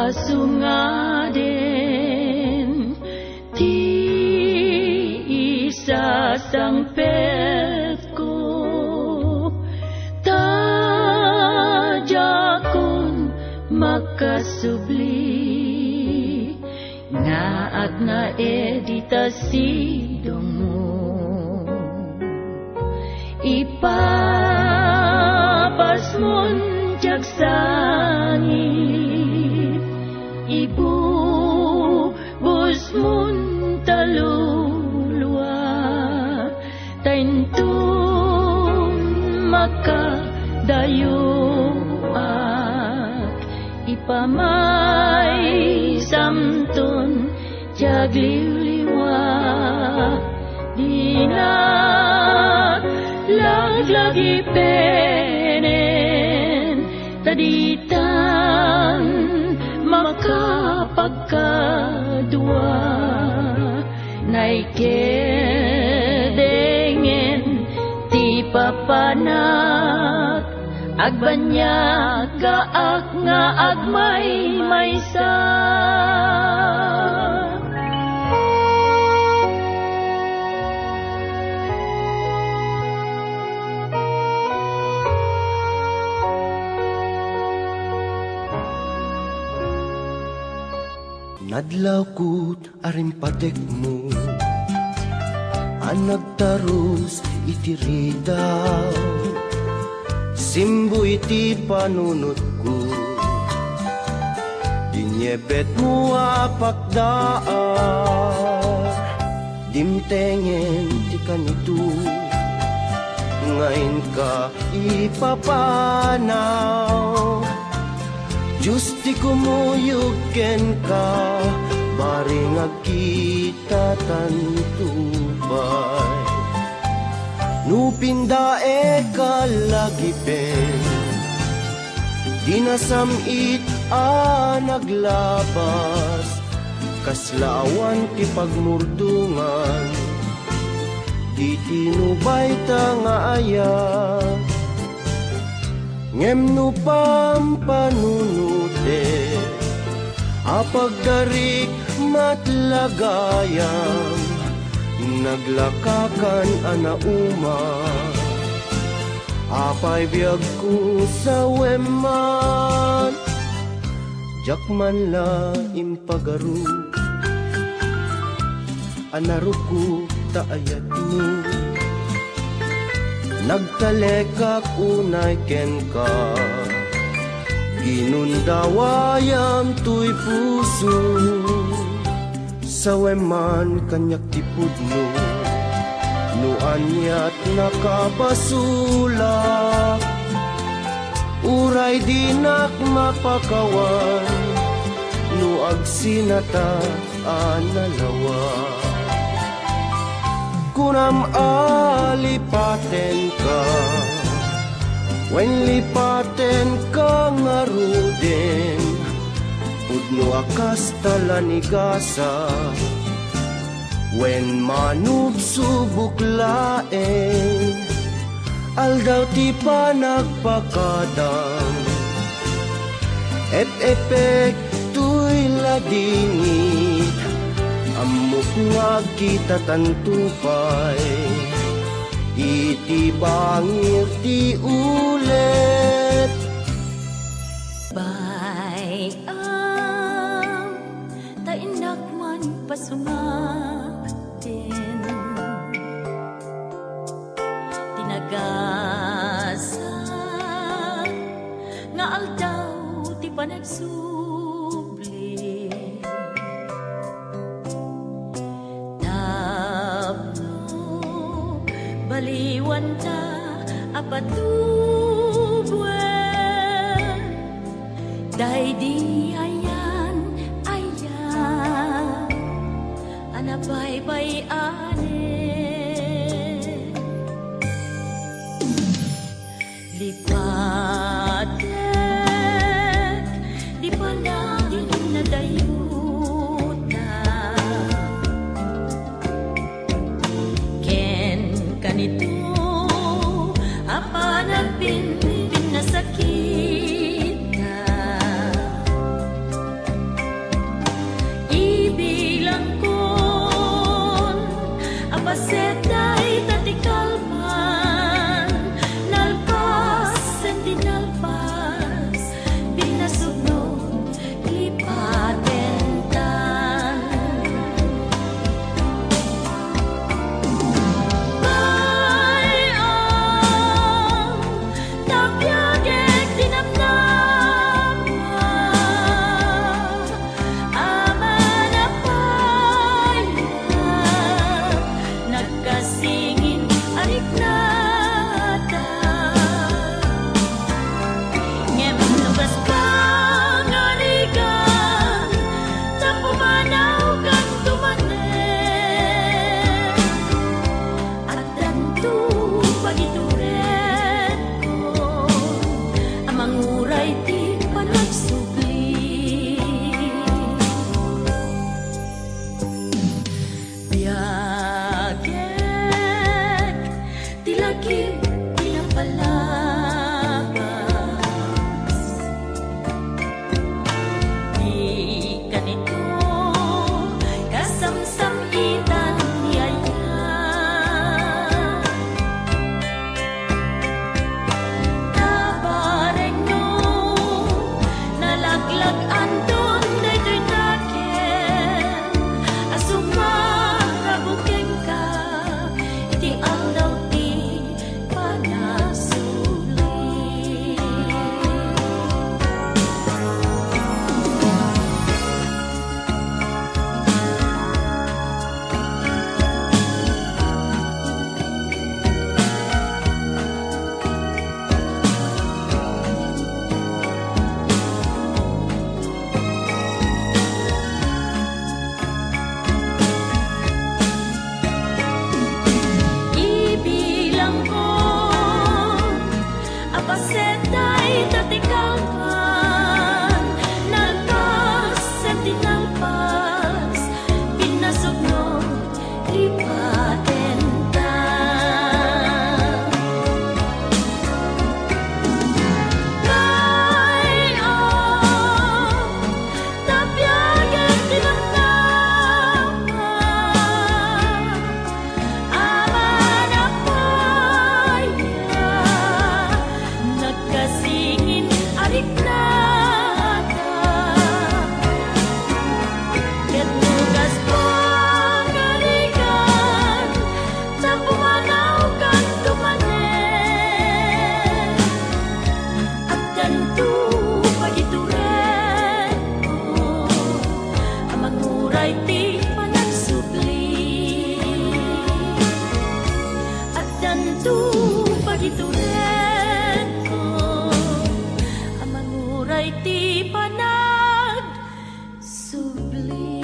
pasungaden ti isasangpet ko tajakon makasubli nga agna editasidong mo ipapasmon jagsangit ibubus mon taluluwa taintun makadayuak ipamay samton jagliwliwa dina laglagi penen taditan makapagkadua naikedengin ti papanak agbanyag gaak nga agmay maysa Nadlaw ko't arimpatek mo anagtarus itiridaw simbo iti panunot ko dinyebet mo apakdaan dimtengen ti kanito ngayon ka ipapanaw Diyos ti kumuyuken ka, baring agkita tantubay. Nupindae ka lagipen, dinasamit naglabas, kaslawan ti pagmurdungan, di tinubay ta nga ayak. Ngem no pampanunute apagdarik matlagayam naglakakan anauma apay biyag ko sa weman jakman la impagaru anaruku taayat mo nagtalekak unay ken ka ginundawayam tuy puso saweman kanyak tipud no nuanyat nakabasula uray dinak mapakawan no agsinata analawa kunam alipaten ka wen lipaten ka ngaruden pudno akas talanigasa wen manub subuk laeng aldaw ti panagpakadang epek tuy ladingit amok nga kita tantupay iti bangir ti ulet bayam tainak man pasungatin tinagasa nga aldaw ti panagsu baliwan ta apatubwen day di ayan anapay ane lipatek di panagin na dayuta ken kanito apanan pinalpas, pinasugno, lipatenta. Pagituren ko, ang manguray ti panag subli.